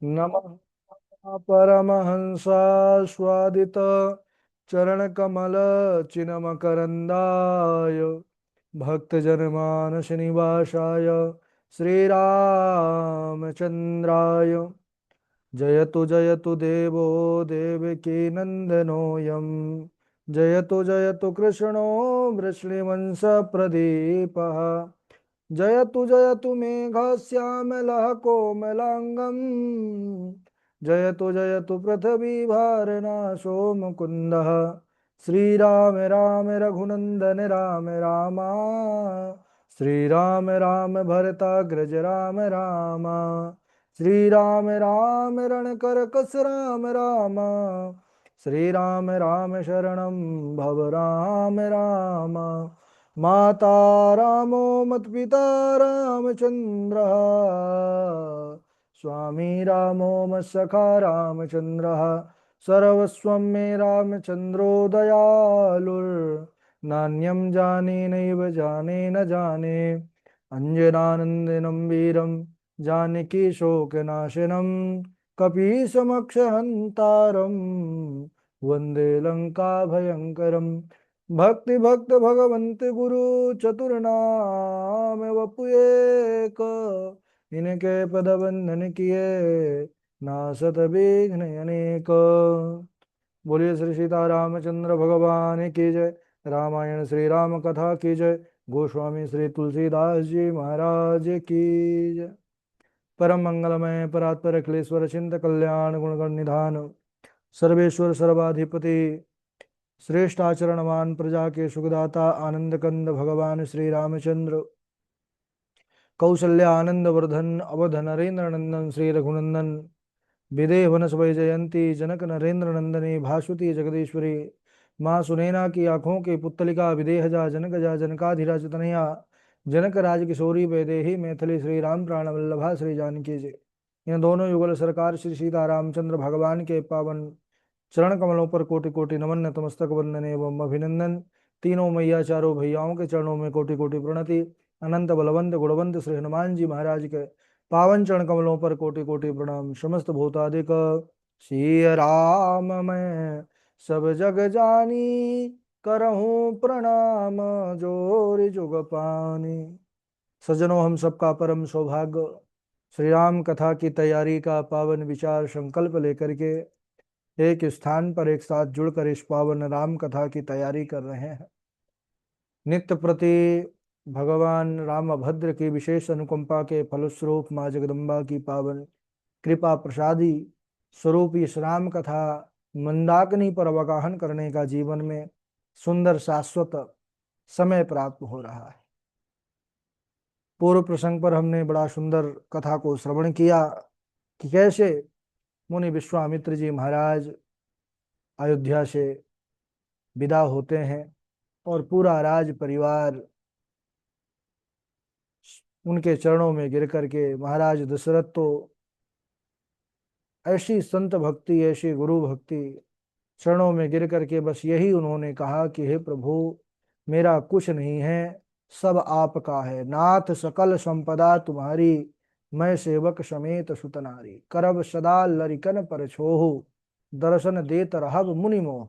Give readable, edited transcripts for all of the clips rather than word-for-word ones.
नमः परमहंसास्वादित चरणकमल चिन्मकरन्दाय भक्तजनमानसनिवासाय श्रीरामचन्द्राय जयतु जयतु देवो देवकीनन्दनोऽयं जयतु जयतु कृष्णो वृष्णिवंशप्रदीपः जयतु जयतु मेघश्यामलः कोमलाङ्गम् जयतु जयतु पृथिवीभारनाशो मुकुन्दः श्रीराम राम रघुनन्दन राम राम श्रीराम राम भरताग्रज राम राम श्रीराम राम रणकरकस राम राम श्रीराम राम शरणं भव राम राम माता रामो मत्पिता रामचन्द्रः स्वामी रामो मत्सखा रामचन्द्रः सर्वस्वं मे रामचन्द्रो दयालुर्नान्यं जाने नैव जाने न जाने अञ्जनानन्दनं वीरं जानकी शोकनाशनं कपीशमक्षहन्तारं वन्दे लङ्काभयङ्करम् भक्ति भक्त भगवंत गुरु चतुर्नाम वपु एक इनके पद बंधन किए नासत विघ्न अनेक। बोलिए श्री सीतारामचंद्र भगवान की जय। रामायण श्री राम कथा की जय। गोस्वामी श्री तुलसीदास जी महाराज की जय। परम मंगलमय परात्पर अखिलेश्वर चिंत कल्याण गुणगण निधान सर्वेश्वर सर्वाधिपति श्रेष्ठ आचरणवान प्रजा के सुखदाता आनंद कंद भगवान श्री रामचंद्र कौशल्या आनंद वर्धन अवध नरेंद्र नंदन श्री रघुनंदन विदेह वनस जयंती जनक नरेंद्र नंदनी भासुती जगदीश्वरी माँ सुनैना की आंखों के पुतलिका विदेह जा जनक जा जनकाधिराज तनया जनक राज किशोरी वैदेही मैथिली श्री राम प्राण वल्लभा श्री जानकी जी। इन दोनों युगल सरकार श्री सीता रामचंद्र भगवान के पावन चरण कमलों पर कोटि कोटि नमन नतमस्तक वंदन एवं अभिनंदन। तीनों मैया चारों भैयाओं के चरणों में कोटि कोटि प्रणति। अनंत बलवंत गुणवंत श्री हनुमान जी महाराज के पावन चरण कमलों पर कोटि कोटि प्रणाम। समस्त भूतादिक श्री राम मैं सब जग जानी करहूँ प्रणाम जोर जुग पानी। सज्जनों, हम सबका परम सौभाग्य श्री राम कथा की तैयारी का पावन विचार संकल्प लेकर के एक स्थान पर एक साथ जुड़कर इस पावन राम कथा की तैयारी कर रहे हैं। नित्य प्रति भगवान रामभद्र की विशेष अनुकंपा के फलस्वरूप माँ जगदम्बा की पावन कृपा प्रसादी स्वरूप इस राम कथा मंदाकिनी पर अवगाहन करने का जीवन में सुंदर शाश्वत समय प्राप्त हो रहा है। पूर्व प्रसंग पर हमने बड़ा सुंदर कथा को श्रवण किया कि कैसे मुनि विश्वामित्र जी महाराज अयोध्या से विदा होते हैं और पूरा राज परिवार उनके चरणों में गिर करके महाराज दशरथ तो ऐसी संत भक्ति ऐसी गुरु भक्ति चरणों में गिर करके बस यही उन्होंने कहा कि हे प्रभु, मेरा कुछ नहीं है, सब आपका है। नाथ सकल संपदा तुम्हारी, मैं सेवक समेत सुतनारी। करब सदा लरिकन पर छोहु, दर्शन देत रहब मुनि मोह।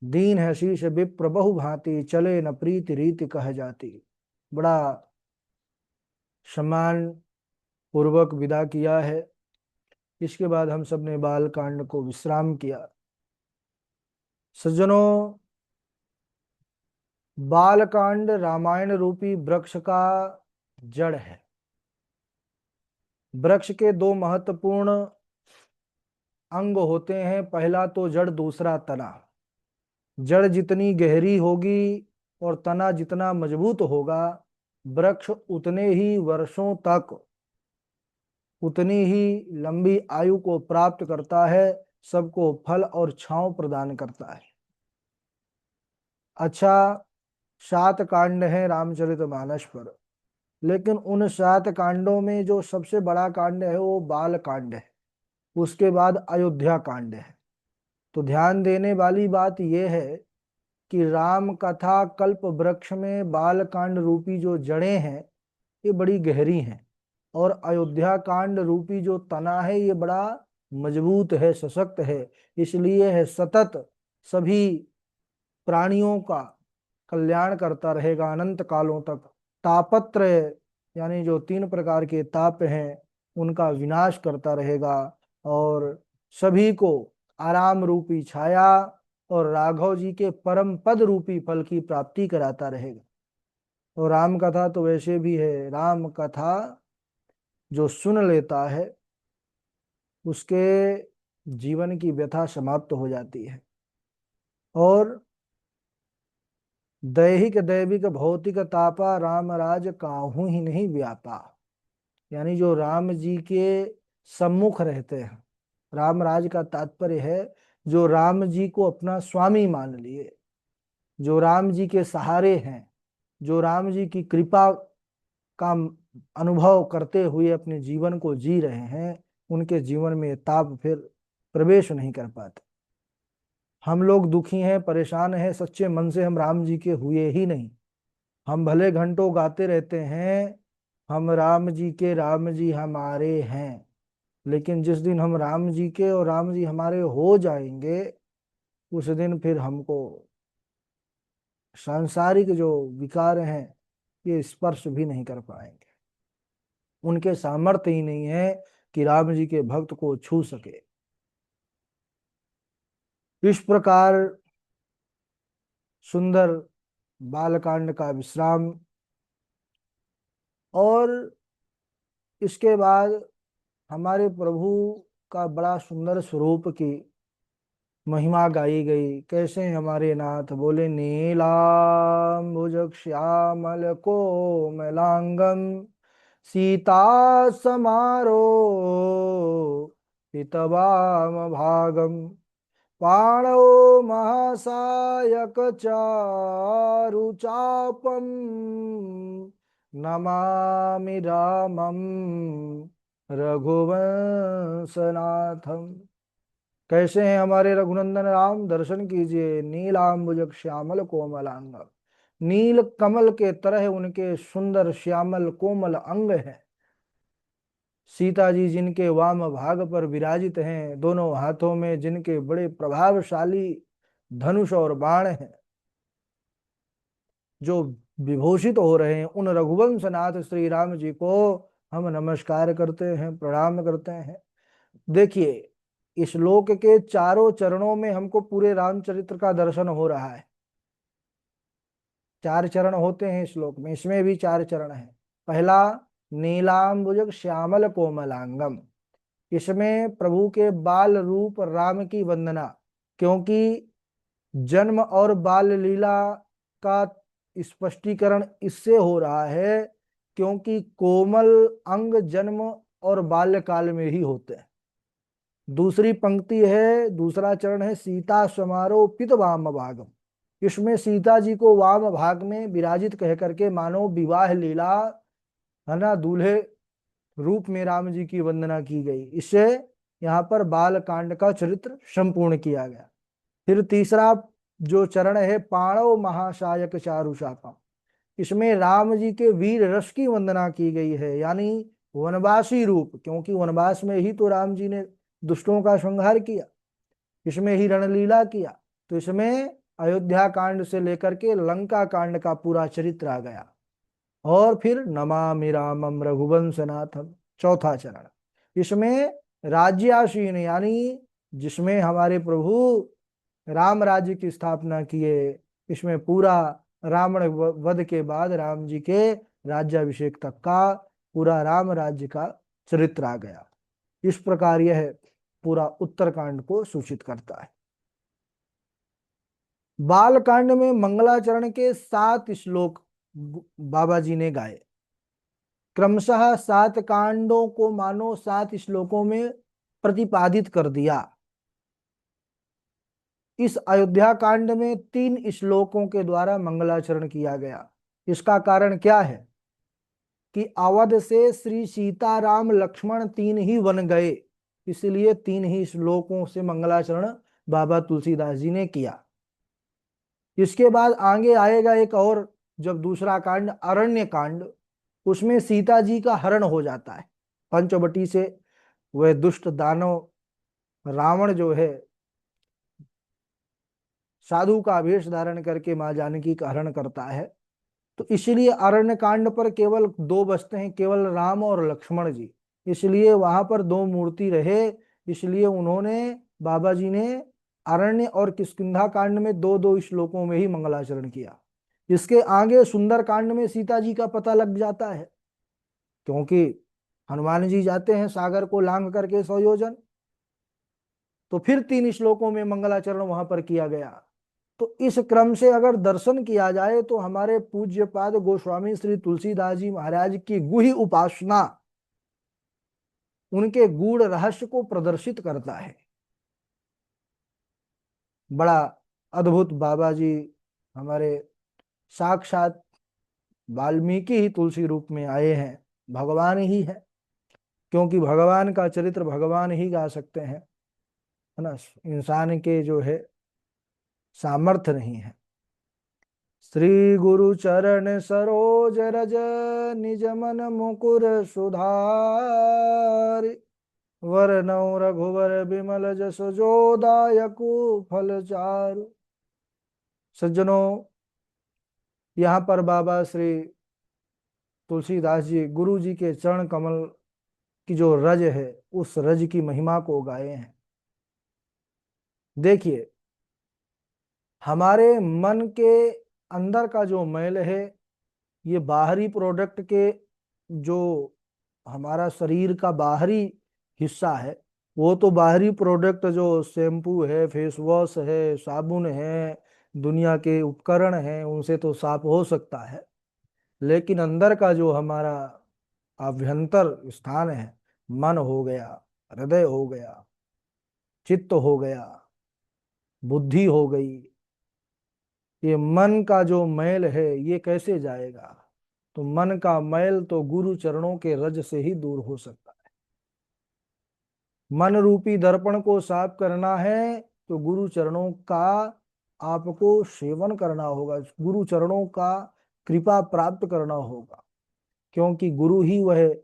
दीन है शीश विप्र बहु भांति, चले न प्रीति रीति कह जाती। बड़ा सम्मान पूर्वक विदा किया है। इसके बाद हम सब ने बाल कांड को विश्राम किया। सज्जनों, बाल कांड रामायण रूपी वृक्ष का जड़ है। वृक्ष के दो महत्वपूर्ण अंग होते हैं, पहला तो जड़, दूसरा तना। जड़ जितनी गहरी होगी और तना जितना मजबूत होगा, वृक्ष उतने ही वर्षों तक उतनी ही लंबी आयु को प्राप्त करता है, सबको फल और छांव प्रदान करता है। अच्छा, 7 कांड हैं रामचरितमानस पर, लेकिन उन 7 कांडों में जो सबसे बड़ा कांड है वो बाल कांड है। उसके बाद अयोध्या कांड है। तो ध्यान देने वाली बात यह है कि राम कथा कल्प वृक्ष में बाल कांड रूपी जो जड़ें हैं ये बड़ी गहरी हैं। और अयोध्या कांड रूपी जो तना है ये बड़ा मजबूत है, सशक्त है, इसलिए है सतत सभी प्राणियों का कल्याण करता रहेगा अनंत कालों तक। तापत्रय यानी जो 3 प्रकार के ताप हैं उनका विनाश करता रहेगा और सभी को आराम रूपी छाया और राघव जी के परम पद रूपी फल की प्राप्ति कराता रहेगा। और राम कथा तो वैसे भी है, राम कथा जो सुन लेता है उसके जीवन की व्यथा समाप्त हो जाती है। और दैहिक दैविक भौतिक तापा राम राज काहू ही नहीं व्यापा, यानी जो राम जी के सम्मुख रहते हैं, राम राज का तात्पर्य है जो राम जी को अपना स्वामी मान लिए, जो राम जी के सहारे हैं, जो राम जी की कृपा का अनुभव करते हुए अपने जीवन को जी रहे हैं, उनके जीवन में ताप फिर प्रवेश नहीं कर पाते। हम लोग दुखी हैं, परेशान हैं, सच्चे मन से हम राम जी के हुए ही नहीं। हम भले घंटों गाते रहते हैं हम राम जी के, राम जी हमारे हैं, लेकिन जिस दिन हम राम जी के और राम जी हमारे हो जाएंगे उस दिन फिर हमको सांसारिक जो विकार हैं ये स्पर्श भी नहीं कर पाएंगे। उनके सामर्थ्य ही नहीं है कि राम जी के भक्त को छू सके। इस प्रकार सुंदर बालकांड का विश्राम, और इसके बाद हमारे प्रभु का बड़ा सुंदर स्वरूप की महिमा गाई गई। कैसे हमारे नाथ बोले, नीलाम्बुज श्यामल कोमलांगम सीता समारो हितवाम भागम पाणौ महासायक चारु चापम नमामि रामम रघुवंशनाथम। कैसे हैं हमारे रघुनंदन राम, दर्शन कीजिए। नीलाम्बुज श्यामल कोमलांग, नील कमल के तरह उनके सुंदर श्यामल कोमल अंग हैं। सीता जी जिनके वाम भाग पर विराजित हैं, दोनों हाथों में जिनके बड़े प्रभावशाली धनुष और बाण हैं, जो विभूषित हो रहे हैं, उन रघुवंश नाथ श्री राम जी को हम नमस्कार करते हैं, प्रणाम करते हैं। देखिए, इस श्लोक के चारों चरणों में हमको पूरे रामचरित्र का दर्शन हो रहा है। 4 चरण होते हैं श्लोक में, इसमें भी 4 चरण हैं। पहला नीलाम्बुज श्यामल कोमलांगम, इसमें प्रभु के बाल रूप राम की वंदना, क्योंकि जन्म और बाल लीला का स्पष्टीकरण इससे हो रहा है क्योंकि कोमल अंग जन्म और बाल्यकाल में ही होते हैं। दूसरी पंक्ति है, दूसरा चरण है सीता समारोह पित वाम भागम, इसमें सीता जी को वाम भाग में विराजित कह करके मानो विवाह लीला, है ना, दूल्हे रूप में राम जी की वंदना की गई। इससे यहाँ पर बाल कांड का चरित्र संपूर्ण किया गया। फिर तीसरा जो चरण है पाणव महाशायक चारुशापम, इसमें राम जी के वीर रस की वंदना की गई है, यानी वनवासी रूप, क्योंकि वनवास में ही तो राम जी ने दुष्टों का संहार किया, इसमें ही रणलीला किया। तो इसमें अयोध्या कांड से लेकर के लंका कांड का पूरा चरित्र आ गया। और फिर नमामि रामम रघुवंशनाथम, चौथा चरण, इसमें राज्यासीन, यानी जिसमें हमारे प्रभु राम राज्य की स्थापना किए, इसमें पूरा रावण वध के बाद राम जी के राज्याभिषेक तक का पूरा राम राज्य का चरित्र आ गया। इस प्रकार यह पूरा उत्तरकांड को सूचित करता है। बालकांड में मंगलाचरण के 7 श्लोक बाबा जी ने गाए। क्रमशः 7 कांडों को मानो 7 श्लोकों में प्रतिपादित कर दिया। इस अयोध्या कांड में 3 श्लोकों के द्वारा मंगलाचरण किया गया। इसका कारण क्या है कि अवध से श्री सीताराम लक्ष्मण 3 ही वन गए, इसलिए 3 ही श्लोकों से मंगलाचरण बाबा तुलसीदास जी ने किया। इसके बाद आगे आएगा एक और, जब दूसरा कांड अरण्य कांड, उसमें सीता जी का हरण हो जाता है। पंचवटी से वह दुष्ट दानव रावण जो है साधु का वेश धारण करके माँ जानकी का हरण करता है। तो इसलिए अरण्य कांड पर केवल दो बचते हैं, केवल राम और लक्ष्मण जी। इसलिए वहां पर दो मूर्ति रहे। इसलिए उन्होंने, बाबा जी ने अरण्य और किष्किंधा कांड में दो दो श्लोकों में ही मंगलाचरण किया। इसके आगे सुंदर कांड में सीता जी का पता लग जाता है, क्योंकि हनुमान जी जाते हैं सागर को लांग करके 100 योजन। तो फिर 3 श्लोकों में मंगलाचरण वहां पर किया गया। तो इस क्रम से अगर दर्शन किया जाए तो हमारे पूज्यपाद गोस्वामी श्री तुलसीदास जी महाराज की गुही उपासना उनके गूढ़ रहस्य को प्रदर्शित करता है। बड़ा अद्भुत बाबा जी हमारे साक्षात वाल्मीकि ही तुलसी रूप में आए हैं, भगवान ही है। क्योंकि भगवान का चरित्र भगवान ही गा सकते हैं, है ना। इंसान के जो है सामर्थ्य नहीं है। श्री गुरु चरण सरोज रज निज मन मुकुर सुधार वरनौ रघुवर बिमल जस जो दायकु फल चारु। सज्जनों, यहाँ पर बाबा श्री तुलसीदास जी गुरु जी के चरण कमल की जो रज है उस रज की महिमा को गाए हैं। देखिए, हमारे मन के अंदर का जो मैल है, ये बाहरी प्रोडक्ट के, जो हमारा शरीर का बाहरी हिस्सा है, वो तो बाहरी प्रोडक्ट जो शैम्पू है, फेस वॉश है, साबुन है, दुनिया के उपकरण हैं, उनसे तो साफ हो सकता है। लेकिन अंदर का जो हमारा आभ्यंतर स्थान है, मन हो गया, हृदय हो गया, चित्त हो गया, बुद्धि हो गई, ये मन का जो मैल है ये कैसे जाएगा? तो मन का मैल तो गुरु चरणों के रज से ही दूर हो सकता है। मन रूपी दर्पण को साफ करना है तो गुरु चरणों का आपको सेवन करना होगा, गुरु चरणों का कृपा प्राप्त करना होगा। क्योंकि गुरु ही वह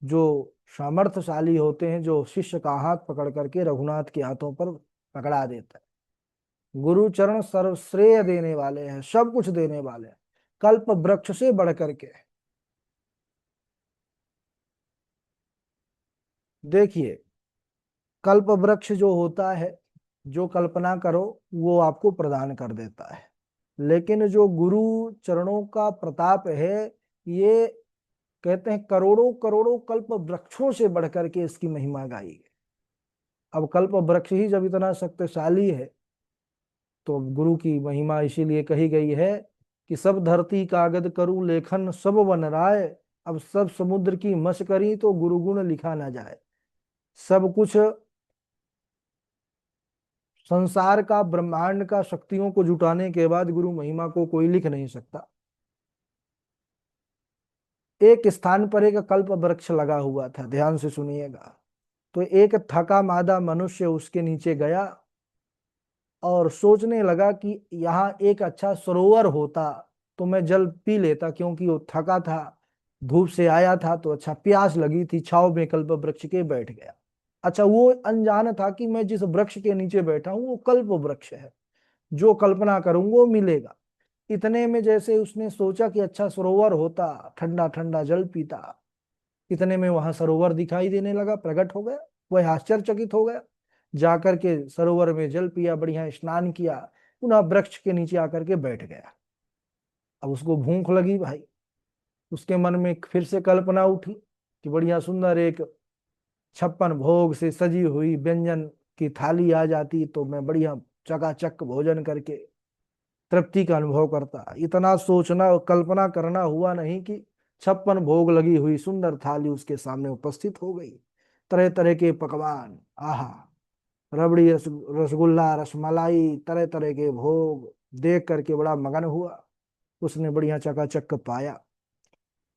जो सामर्थ्यशाली होते हैं जो शिष्य का हाथ पकड़ करके रघुनाथ के हाथों पर पकड़ा देता है। गुरु चरण सर्वश्रेय देने वाले हैं, सब कुछ देने वाले हैं, कल्प वृक्ष से बढ़ करके। देखिए, कल्प वृक्ष जो होता है, जो कल्पना करो वो आपको प्रदान कर देता है। लेकिन जो गुरु चरणों का प्रताप है, ये कहते हैं करोड़ों करोड़ों कल्प वृक्षों से बढ़ करके इसकी महिमा गाई है। अब कल्प वृक्ष ही जब इतना शक्तिशाली है तो गुरु की महिमा इसीलिए कही गई है कि सब धरती कागज करु लेखन सब वन राय, अब सब समुद्र की मश करी तो गुरु गुण लिखा ना जाए। सब कुछ संसार का, ब्रह्मांड का शक्तियों को जुटाने के बाद गुरु महिमा को कोई लिख नहीं सकता। एक स्थान पर एक कल्प वृक्ष लगा हुआ था, ध्यान से सुनिएगा। तो एक थका मादा मनुष्य उसके नीचे गया और सोचने लगा कि यहाँ एक अच्छा सरोवर होता तो मैं जल पी लेता, क्योंकि वो थका था, धूप से आया था, तो अच्छा प्यास लगी थी, छाव में कल्प वृक्ष के बैठ गया। अच्छा, वो अनजान था कि मैं जिस वृक्ष के नीचे बैठा हूं वो कल्प वृक्ष है, जो कल्पना करूंगा वो मिलेगा। इतने में जैसे उसने सोचा कि अच्छा सरोवर होता, ठंडा ठंडा जल पीता, इतने में वहां सरोवर दिखाई देने लगा, प्रकट हो गया। वह आश्चर्यचकित हो गया, जाकर के सरोवर में जल पिया, बढ़िया स्नान किया, पुनः वृक्ष के नीचे आकर के बैठ गया। अब उसको भूख लगी भाई, उसके मन में फिर से कल्पना उठी कि बढ़िया सुंदर एक 56 भोग से सजी हुई व्यंजन की थाली आ जाती तो मैं बढ़िया चकाचक भोजन करके तृप्ति का अनुभव करता। इतना सोचना और कल्पना करना हुआ नहीं कि 56 भोग लगी हुई सुंदर थाली उसके सामने उपस्थित हो गई, तरह तरह के पकवान, आहा, रबड़ी, रसगुल्ला, रसमलाई, तरह तरह के भोग देख करके बड़ा मगन हुआ। उसने बढ़िया चकाचक पाया।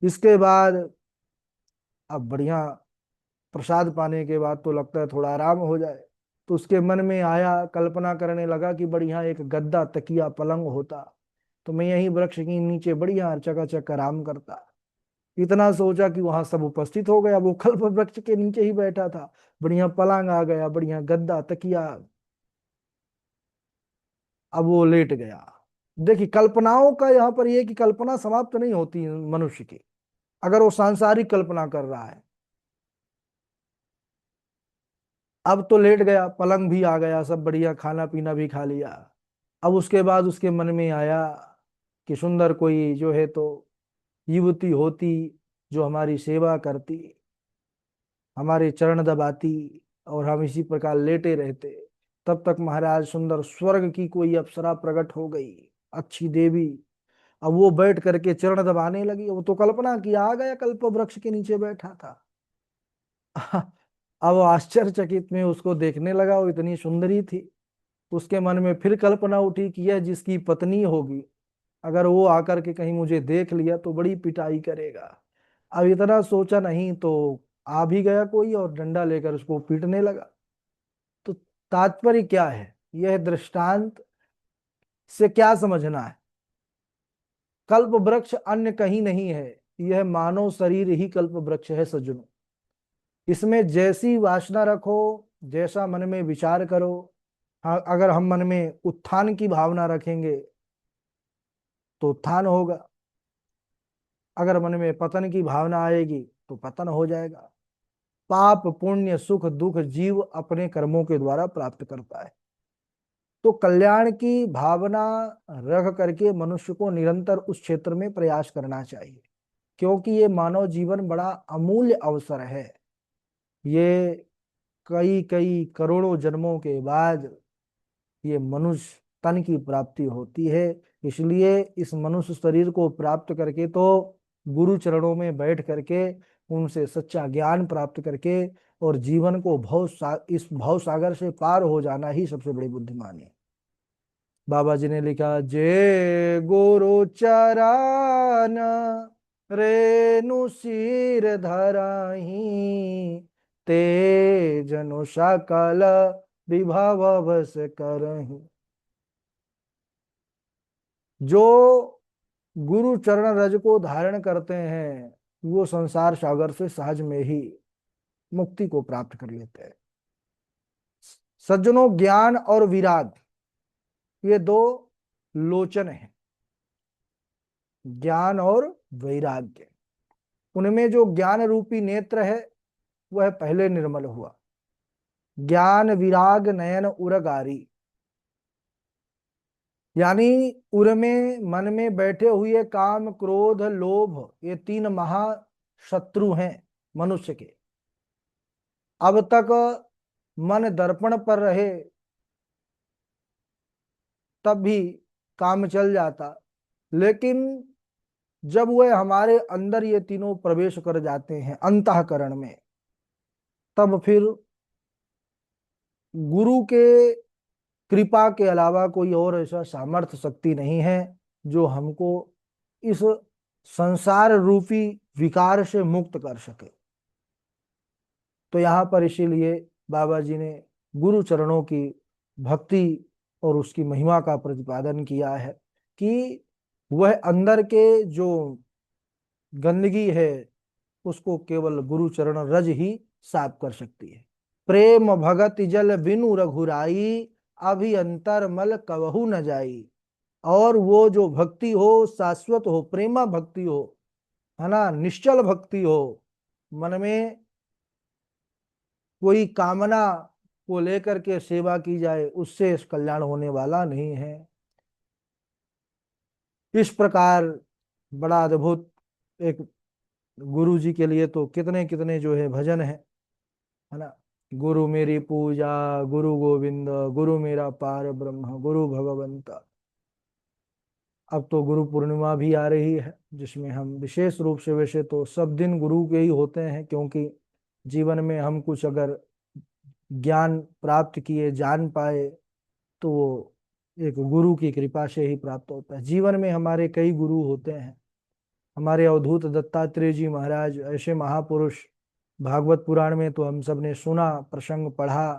इसके बाद अब बढ़िया प्रसाद पाने के बाद तो लगता है थोड़ा आराम हो जाए, तो उसके मन में आया, कल्पना करने लगा कि बढ़िया एक गद्दा, तकिया, पलंग होता तो मैं यही वृक्ष के नीचे बढ़िया चकाचक आराम करता। इतना सोचा कि वहां सब उपस्थित हो गया। वो कल्प वृक्ष के नीचे ही बैठा था। बढ़िया पलंग आ गया, बढ़िया गद्दा तकिया। अब वो लेट गया। देखिए, कल्पनाओं का यहाँ पर यह कि कल्पना समाप्त नहीं होती मनुष्य की, अगर वो सांसारिक कल्पना कर रहा है। अब तो लेट गया, पलंग भी आ गया, सब बढ़िया, खाना पीना भी खा लिया। अब उसके बाद उसके मन में आया कि सुंदर कोई जो है तो युवती होती, जो हमारी सेवा करती, हमारे चरण दबाती, और हम इसी प्रकार लेटे रहते। तब तक महाराज सुंदर स्वर्ग की कोई अप्सरा प्रकट हो गई, अच्छी देवी। अब वो बैठ करके चरण दबाने लगी। वो तो कल्पना किया आ गया, कल्प वृक्ष के नीचे बैठा था। अब वो आश्चर्यचकित में उसको देखने लगा, वो इतनी सुंदरी थी। उसके मन में फिर कल्पना उठी कि यह जिसकी पत्नी होगी, अगर वो आकर के कहीं मुझे देख लिया तो बड़ी पिटाई करेगा। अब इतना सोचा नहीं तो आ भी गया कोई और डंडा लेकर उसको पीटने लगा। तो तात्पर्य क्या है, यह दृष्टांत से क्या समझना है? कल्प वृक्ष अन्य कहीं नहीं है, यह मानव शरीर ही कल्प वृक्ष है सज्जनों। इसमें जैसी वासना रखो, जैसा मन में विचार करो। हाँ, अगर हम मन में उत्थान की भावना रखेंगे तो उत्थान होगा, अगर मन में पतन की भावना आएगी तो पतन हो जाएगा। पाप पुण्य सुख दुख जीव अपने कर्मों के द्वारा प्राप्त करता है। तो कल्याण की भावना रख करके मनुष्य को निरंतर उस क्षेत्र में प्रयास करना चाहिए, क्योंकि ये मानव जीवन बड़ा अमूल्य अवसर है। ये कई कई करोड़ों जन्मों के बाद ये मनुष्य तन की प्राप्ति होती है। इसलिए इस मनुष्य शरीर को प्राप्त करके तो गुरु चरणों में बैठ करके उनसे सच्चा ज्ञान प्राप्त करके और जीवन को इस भव सागर से पार हो जाना ही सबसे बड़ी बुद्धिमानी है। बाबा जी ने लिखा, जे गुरु चरण रेणु सिर धराही, ते जनु सकल विभव बस करही। जो गुरु चरण रज को धारण करते हैं वो संसार सागर से सहज में ही मुक्ति को प्राप्त कर लेते हैं। सज्जनों, ज्ञान और विराग ये दो लोचन हैं। ज्ञान और वैराग्य, उनमें जो ज्ञान रूपी नेत्र है वह पहले निर्मल हुआ। ज्ञान विराग नयन उरगारी, यानी उर में मन में बैठे हुए काम क्रोध लोभ, ये तीन महाशत्रु हैं मनुष्य के। अब तक मन दर्पण पर रहे तब भी काम चल जाता, लेकिन जब वह हमारे अंदर ये तीनों प्रवेश कर जाते हैं अंतःकरण में, तब फिर गुरु के कृपा के अलावा कोई और ऐसा सामर्थ्य शक्ति नहीं है जो हमको इस संसार रूपी विकार से मुक्त कर सके। तो यहाँ पर इसीलिए बाबा जी ने गुरु चरणों की भक्ति और उसकी महिमा का प्रतिपादन किया है कि वह अंदर के जो गंदगी है उसको केवल गुरु चरण रज ही साफ कर सकती है। प्रेम भगत जल बिनु रघुराई, अभी अंतर मल कवहु न जाई। और वो जो भक्ति हो शाश्वत हो, प्रेमा भक्ति हो, है ना, निश्चल भक्ति हो, मन में कोई कामना को लेकर के सेवा की जाए, उससे कल्याण होने वाला नहीं है। इस प्रकार बड़ा अद्भुत एक गुरु जी के लिए तो कितने कितने जो है भजन है ना। गुरु मेरी पूजा, गुरु गोविंद, गुरु मेरा पार ब्रह्म, गुरु भगवंत। अब तो गुरु पूर्णिमा भी आ रही है, जिसमें हम विशेष रूप से, वैसे तो सब दिन गुरु के ही होते हैं, क्योंकि जीवन में हम कुछ अगर ज्ञान प्राप्त किए, जान पाए, तो वो एक गुरु की कृपा से ही प्राप्त होता है। जीवन में हमारे कई गुरु होते हैं। हमारे अवधूत दत्तात्रेय जी महाराज ऐसे महापुरुष, भागवत पुराण में तो हम सब ने सुना, प्रसंग पढ़ा,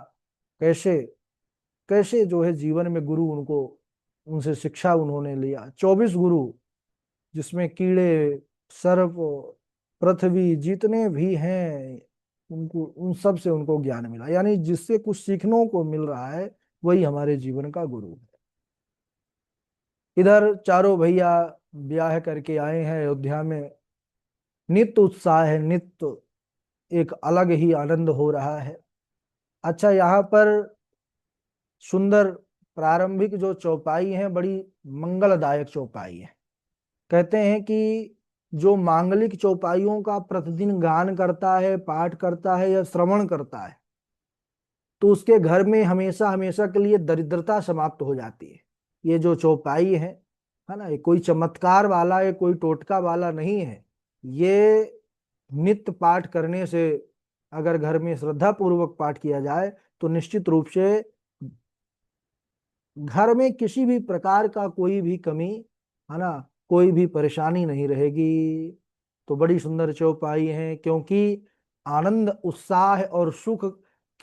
कैसे कैसे जो है जीवन में गुरु उनको, उनसे शिक्षा उन्होंने लिया। 24 गुरु, जिसमें कीड़े सर्प पृथ्वी जितने भी हैं उनको, उन सब से उनको ज्ञान मिला, यानी जिससे कुछ सीखने को मिल रहा है वही हमारे जीवन का गुरु है। इधर चारों भैया ब्याह करके आए हैं अयोध्या में, नित्य उत्साह है, नित्य एक अलग ही आनंद हो रहा है। अच्छा, यहाँ पर सुंदर प्रारंभिक जो चौपाई है बड़ी मंगलदायक चौपाई है। कहते हैं कि जो मांगलिक चौपाइयों का प्रतिदिन गान करता है, पाठ करता है या श्रवण करता है, तो उसके घर में हमेशा हमेशा के लिए दरिद्रता समाप्त हो जाती है। ये जो चौपाई है ना, ये कोई चमत्कार वाला, ये कोई टोटका वाला नहीं है। ये नित्य पाठ करने से, अगर घर में श्रद्धा पूर्वक पाठ किया जाए, तो निश्चित रूप से घर में किसी भी प्रकार का कोई भी कमी, है ना, कोई भी परेशानी नहीं रहेगी। तो बड़ी सुंदर चौपाई है, क्योंकि आनंद, उत्साह और सुख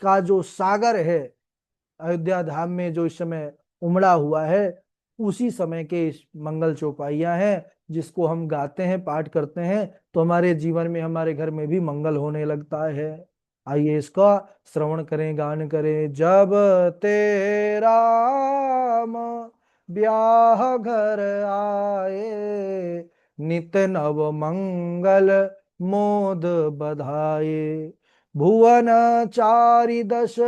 का जो सागर है अयोध्या धाम में जो इस समय उमड़ा हुआ है, उसी समय के इस मंगल चौपाइयां हैं, जिसको हम गाते हैं, पाठ करते हैं, तो हमारे जीवन में, हमारे घर में भी मंगल होने लगता है। आइए इसका श्रवण करें, गान करें। जब तेरा ब्याह घर आए, नित नव मंगल मोद बधाए, भुवन चारि दश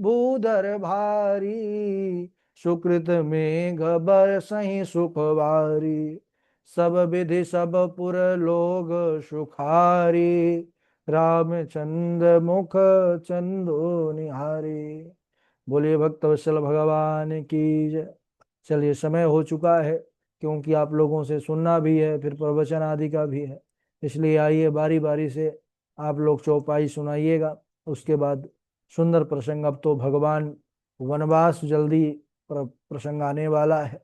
भूधर भारी, सुकृत मेघ बरसहि सुखवारी, सब विधि सब पुर लोग सुखारी, रामचंद्र मुख चंदो निहारी। बोलिए भक्त वत्सल भगवान की जय। चलिए, समय हो चुका है, क्योंकि आप लोगों से सुनना भी है, फिर प्रवचन आदि का भी है, इसलिए आइए बारी बारी से आप लोग चौपाई सुनाइएगा। उसके बाद सुंदर प्रसंग, अब तो भगवान वनवास जल्दी प्रसंग आने वाला है।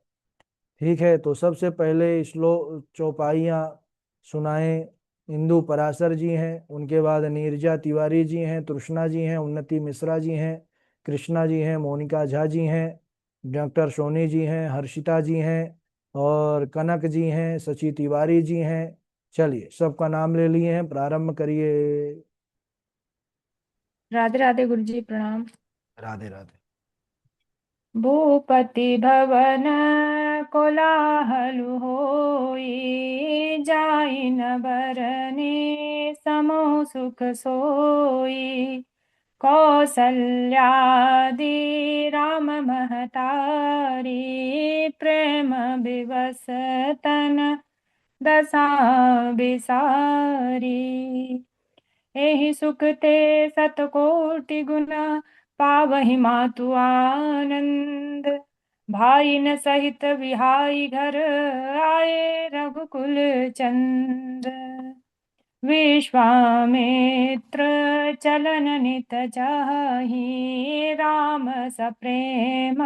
ठीक है, तो सबसे पहले श्लोक चौपाइयाँ सुनाए इंदु पराशर जी हैं, उनके बाद नीरजा तिवारी जी हैं, तृष्णा जी हैं, उन्नति मिश्रा जी हैं, कृष्णा जी हैं, मोनिका झा जी हैं, डॉक्टर सोनी जी हैं, हर्षिता जी हैं, और कनक जी हैं, सची तिवारी जी हैं। चलिए, सबका नाम ले लिए हैं, प्रारंभ करिए। राधे राधे गुरु जी, प्रणाम। राधे राधे। भूपति भवन कोलाहल होई, जाई न बरने समो सुख सोई, कौसल्यादि राम महतारी, प्रेम विवश तन दशा बिसारी, एहि सुख ते सतकोटि गुना, पावहि मातु आनंद, भाई न सहित विहाई घर आए, रघुकुल चंद, विश्वामित्र चलन नित जाहि, राम सप्रेम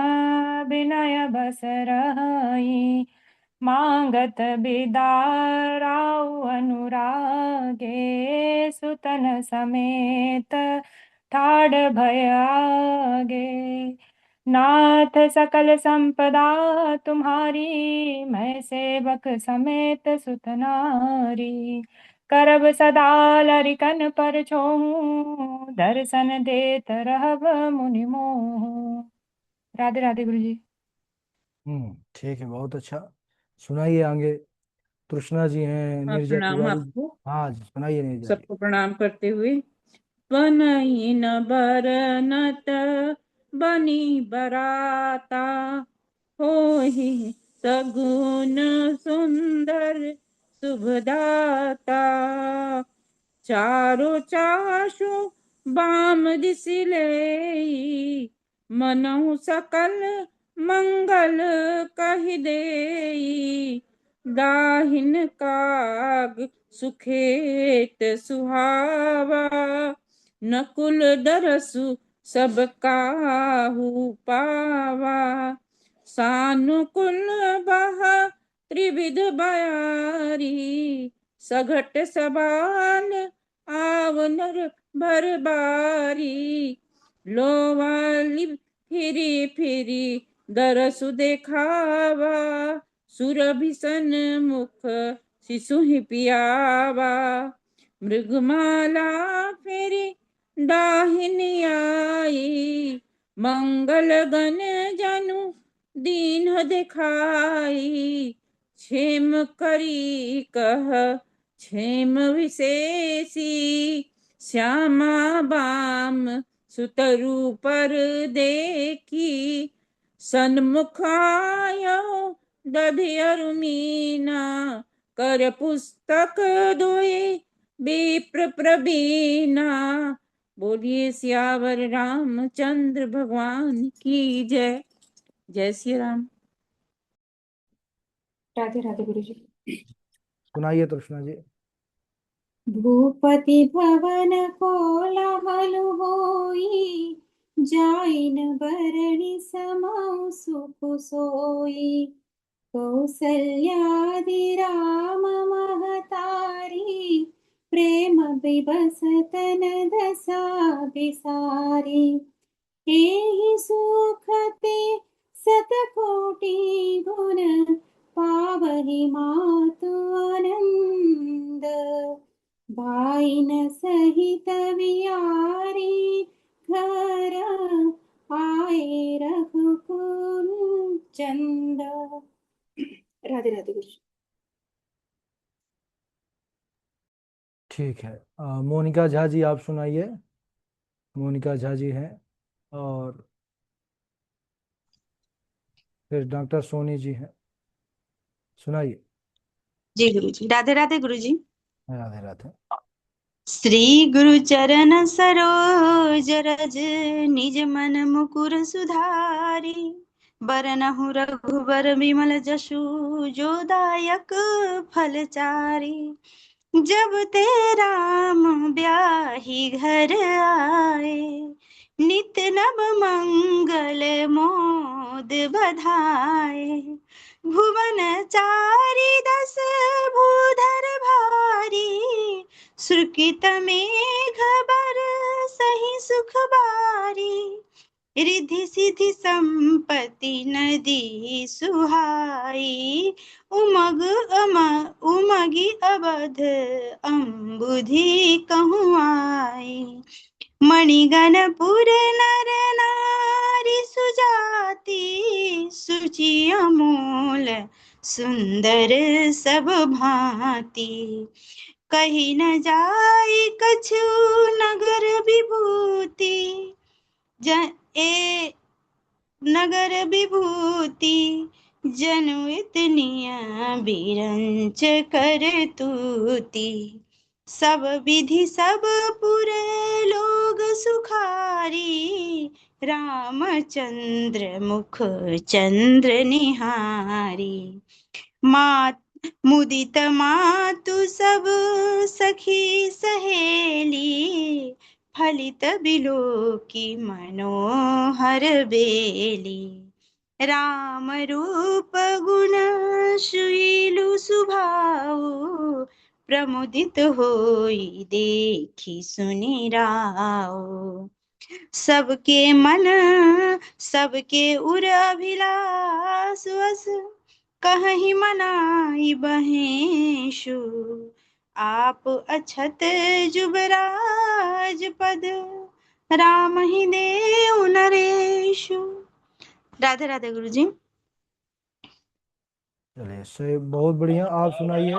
विनय बस रहि, मांगत बिदाराउ अनुरागे, सुतन समेत ठाड़ भय आगे, नाथ सकल संपदा तुम्हारी, मैं सेवक समेत सुतनारी, करब सदा लरिकन पर छोहूं, दर्शन देत रहब मुनि मोह। राधे राधे गुरु जी। ठीक है, बहुत अच्छा। सुनाइए आगे। तृष्णा जी हैं, हाँ, नीरजा प्रणाम तिवारी जी। आपको। हाँ जी, सुनाइए नीरजा जी। सबको प्रणाम करते हुए। बनई न बरनत बनी बराता, होहि सगुन सुंदर शुभदाता, चारो चाशो बाम दिसि लेई, मनहु सकल मंगल कहि देई, दाहिन काग सुखेत सुहावा, नकुल दरसु सब काहू पावा, सानुकूल बह त्रिविध बयारी, सघट सबान आवनर भर बारी, लोवाली फिरी फिरी दरसु देखावा, सुरभिसन मुख शिशु ही पियावा, मृगमाला फेरी डाहिनी आई, मंगल गण जनु दीन दिखाई। क्षेम करी कह क्षेम विशेषी, श्यामा बाम सुतरु पर देखी। सन्मुख आयो दधियरु मीना, कर पुस्तक दोए विप्र प्रवीणा। बोलिए सियावर रामचंद्र भगवान की जय। जय श्री राम। राधे राधे गुरु जी। सुनाइए तृष्णा जी। भूपति भवन कोलाहल होई, जाइन बरणी समाउ सुख सोई। कौसल्यादि राम महतारी, प्रेम विबस तन दशा बिसारी। एहि सुखते सतकोटि गुण, पावहि मातु आनंद। भाई न सहित वियारी, घर आए रघुकुल चंद। राधे राधे गुरु जी। ठीक है, मोनिका झा जी आप सुनाइए। मोनिका झा जी हैं, और फिर डॉक्टर सोनी जी हैं। सुनाइए। जी गुरु जी। राधे राधे गुरु जी। राधे राधे। श्री गुरु चरण सरोज रज, निज मन मुकुर सुधारी। बरनहु रघुबर विमल जसु, जो दायक फल चारी। जब ते राम ब्याही घर आए, नित नव मंगल मोद बधाए। भुवन चारि दस भूधर भारी, सुकृत मेघ बरसहि सुख बारी। रिद्धि सिद्धि संपत्ति नदी सुहाई, उमगी अवध अम्बुधि कहूँ आई। मणिगणपुर नर नारी सुजाति, सुचि अमोल सुंदर सब भांति। कही न जाय कछु नगर विभूति, नगर विभूति। जनु इतनिया बिरंच कर तूती। सब विधि सब पुर लोग सुखारी, रामचंद्र मुख चंद्र निहारी। मात मुदित मातु सब सखी सहेली, फलित बिलोकी मनोहर बेली। राम रूप गुण शीलु सुभाऊ, प्रमुदित होई देखी सुनि राऊ। सबके मन सबके उर अभिलाष वस, कहीं मनाई बहेशु। आप अछत जुबराज पद, राम ही देव नरेशु। राधे राधे गुरु जी। चलिए, से बहुत बढ़िया। आप सुनाइए।